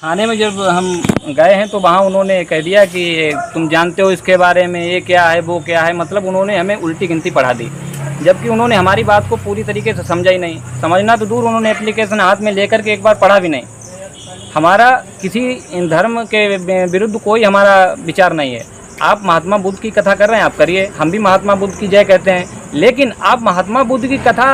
थाने में जब हम गए हैं तो वहाँ उन्होंने कह दिया कि तुम जानते हो इसके बारे में, ये क्या है वो क्या है, मतलब उन्होंने हमें उल्टी गिनती पढ़ा दी, जबकि उन्होंने हमारी बात को पूरी तरीके से समझा ही नहीं। समझना तो दूर, उन्होंने एप्लीकेशन हाथ में लेकर के एक बार पढ़ा भी नहीं। हमारा किसी धर्म के विरुद्ध कोई हमारा विचार नहीं है। आप महात्मा बुद्ध की कथा कर रहे हैं, आप करिए, हम भी महात्मा बुद्ध की जय कहते हैं, लेकिन आप महात्मा बुद्ध की कथा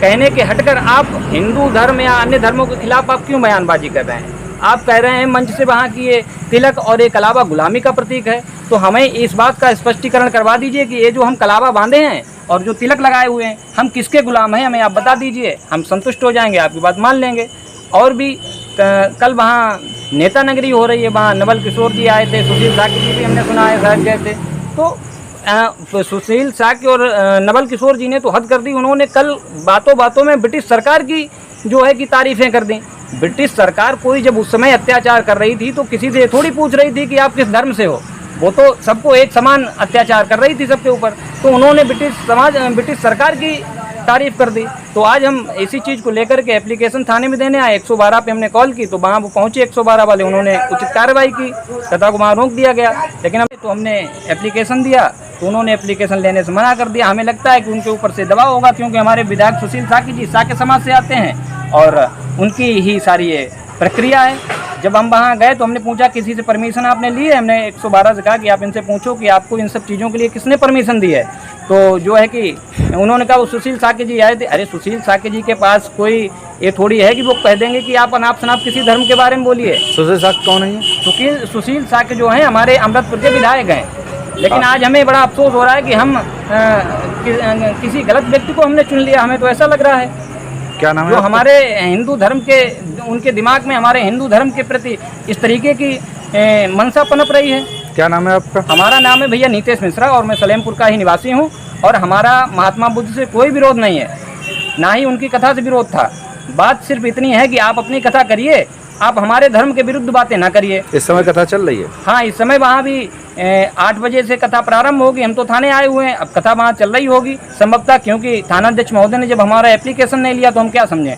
कहने के हटकर आप हिंदू धर्म या अन्य धर्मों के खिलाफ आप क्यों बयानबाजी कर रहे हैं? आप कह रहे हैं मंच से वहाँ की ये तिलक और ये कलावा गुलामी का प्रतीक है, तो हमें इस बात का स्पष्टीकरण करवा दीजिए कि ये जो हम कलावा बांधे हैं और जो तिलक लगाए हुए हैं, हम किसके गुलाम हैं, हमें आप बता दीजिए, हम संतुष्ट हो जाएंगे, आपकी बात मान लेंगे। और भी कल वहाँ नेता नगरी हो रही है, वहाँ नवल किशोर जी आए थे, सुशील साकी जी भी हमने सुना है शायद गए थे, तो सुशील साकी और नवल किशोर जी ने तो हद कर दी। उन्होंने कल बातों बातों में ब्रिटिश सरकार की जो है कि तारीफ़ें कर दी। ब्रिटिश सरकार कोई जब उस समय अत्याचार कर रही थी तो किसी से थोड़ी पूछ रही थी कि आप किस धर्म से हो, वो तो सबको एक समान अत्याचार कर रही थी सबके ऊपर, तो उन्होंने ब्रिटिश सरकार की तारीफ़ कर दी। तो आज हम इसी चीज़ को लेकर के एप्लीकेशन थाने में देने आए, 112 पे हमने कॉल की, तो वहाँ वो पहुँचे 112 वाले, उन्होंने उचित कार्रवाई की, कथा को वहाँ रोक दिया गया। लेकिन हमने एप्लीकेशन दिया तो उन्होंने एप्लीकेशन लेने से मना कर दिया। हमें लगता है कि उनके ऊपर से दबाव होगा, क्योंकि हमारे विधायक सुशील साकी जी साके समाज से आते हैं और उनकी ही सारी ये प्रक्रिया है। जब हम वहाँ गए तो हमने पूछा किसी से परमिशन आपने ली है? हमने 112 से कहा कि आप इनसे पूछो कि आपको इन सब चीज़ों के लिए किसने परमिशन दी है। तो जो है कि उन्होंने कहा वो सुशील साकी जी आए थे। अरे सुशील साकी जी के पास कोई ये थोड़ी है कि वो कह देंगे कि आप अनाप शनाप किसी धर्म के बारे में बोलिए। सुशील साकी कौन है? सुशील साकी जो हैं हमारे अमृतपुर के विधायक हैं। लेकिन आज हमें बड़ा अफसोस हो रहा है कि हम किसी गलत व्यक्ति को हमने चुन लिया। हमें तो ऐसा लग रहा है क्या नाम है जो हमारे हिंदू धर्म के, उनके दिमाग में हमारे हिंदू धर्म के प्रति इस तरीके की मनसा पनप रही है। क्या नाम है आपका? हमारा नाम है भैया नीतेश मिश्रा और मैं सलेमपुर का ही निवासी हूँ। और हमारा महात्मा बुद्ध से कोई विरोध नहीं है, ना ही उनकी कथा से विरोध था। बात सिर्फ इतनी है कि आप अपनी कथा करिए, आप हमारे धर्म के विरुद्ध बातें ना करिए। इस समय कथा चल रही है? हाँ, इस समय वहाँ भी 8 बजे से कथा प्रारंभ होगी। हम तो थाने आए हुए हैं, अब कथा वहाँ चल रही होगी संभवतः, क्योंकि थानाध्यक्ष महोदय ने जब हमारा एप्लीकेशन नहीं लिया तो हम क्या समझें।